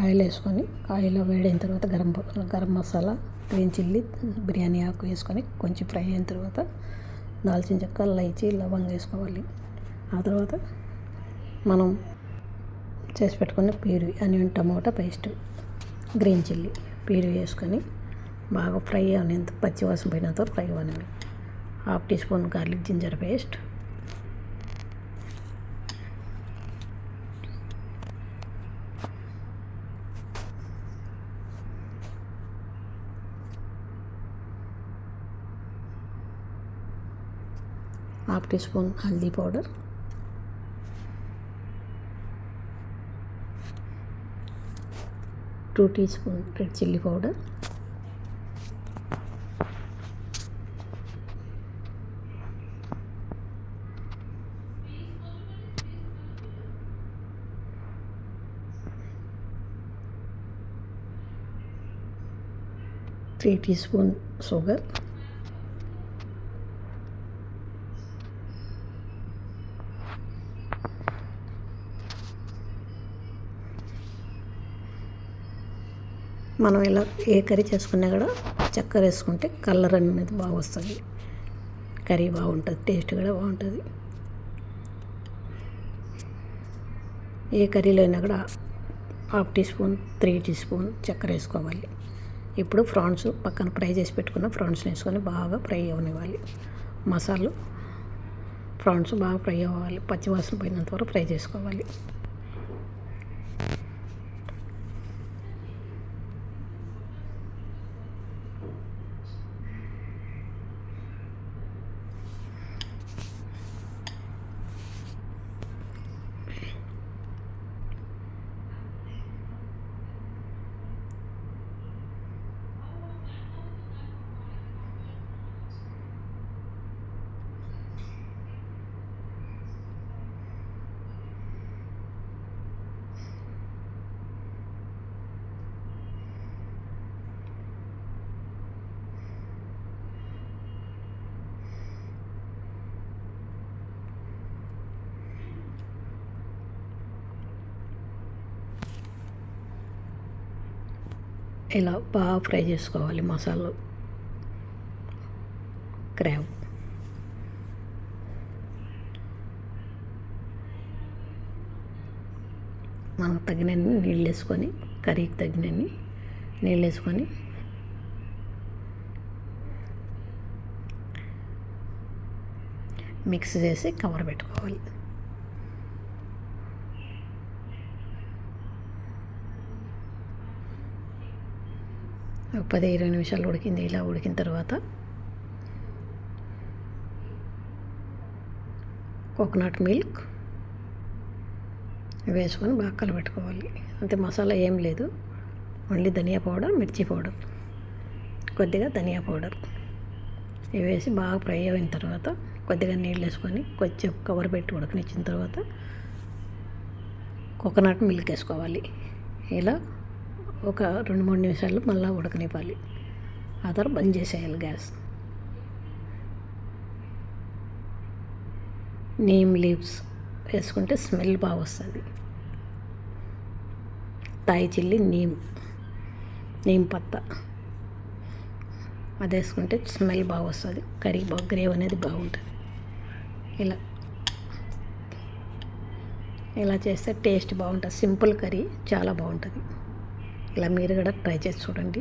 Oil వేసుకొని oil వేడైన తర్వాత గరం మసాలా, గ్రీన్ చిల్లీ, బిర్యానీ ఆకు వేసుకొని కొంచెం ఫ్రై అయిన తర్వాత దాల్చిన చెక్క, ఇలాచీ, లవంగం వేసుకోవాలి. ఆ తర్వాత మనం చేసి పెట్టుకున్న puree, onion, tomato paste, green chilli puree వేసుకొని బాగా ఫ్రై అనేంత పచ్చివాసన పోయినంత ఫ్రై అవ్వాలి. 1/2 teaspoon garlic ginger paste, half teaspoon haldi powder, 2 teaspoon red chilli powder, 3 teaspoon sugar, మనం ఇలా ఏ కర్రీ చేసుకున్నా కూడా చక్కెర వేసుకుంటే కలర్ అనేది బాగా వస్తుంది, కర్రీ బాగుంటుంది, టేస్ట్ కూడా బాగుంటుంది. ఏ కర్రీలో అయినా కూడా 1/2 టీ స్పూన్ 3 టీ స్పూన్ చక్కెర వేసుకోవాలి. ఇప్పుడు ప్రాన్స్ పక్కన ఫ్రై చేసి పెట్టుకున్న ప్రాన్స్ని వేసుకొని బాగా ఫ్రై అవ్వనివ్వాలి. మసాలా ప్రాన్స్ బాగా ఫ్రై అవ్వాలి, పచ్చివాసన పోయినంత వరకు ఫ్రై చేసుకోవాలి. ఇలా బాగా ఫ్రై చేసుకోవాలి. మసాలా క్రాబ్ మనకు తగినన్ని నీళ్ళు వేసుకొని, కర్రీకి తగినన్ని నీళ్ళు వేసుకొని మిక్స్ చేసి కవర్ పెట్టుకోవాలి. ఒక 10-20 నిమిషాలు ఉడికింది. ఇలా ఉడికిన తర్వాత కోకోనట్ మిల్క్ వేసుకొని బాగా కలబెట్టుకోవాలి. అంతే, మసాలా ఏం లేదు, ఓన్లీ ధనియా పౌడర్, మిర్చి పౌడర్, కొద్దిగా ధనియా పౌడర్ ఇవి వేసి బాగా ఫ్రై అయిన తర్వాత కొద్దిగా నీళ్ళు వేసుకొని కొంచెం కవర్ పెట్టి ఉడకనిచ్చిన తర్వాత కోకోనట్ మిల్క్ వేసుకోవాలి. ఇలా ఒక 2-3 నిమిషాలు మళ్ళీ ఉడకనివ్వాలి. ఆ తర్వాత బంద్ చేసేయాలి గ్యాస్. నీమ్ లీవ్స్ వేసుకుంటే స్మెల్ బాగా వస్తుంది. తాయి చిల్లీ, నీమ్ పత్తా అది వేసుకుంటే స్మెల్ బాగా వస్తుంది, కర్రీ బాగా గ్రేవీ అనేది బాగుంటుంది. ఇలా చేస్తే టేస్ట్ బాగుంటుంది. సింపుల్ కర్రీ చాలా బాగుంటుంది. ఇలా మీరు కూడా ట్రై చేసి చూడండి.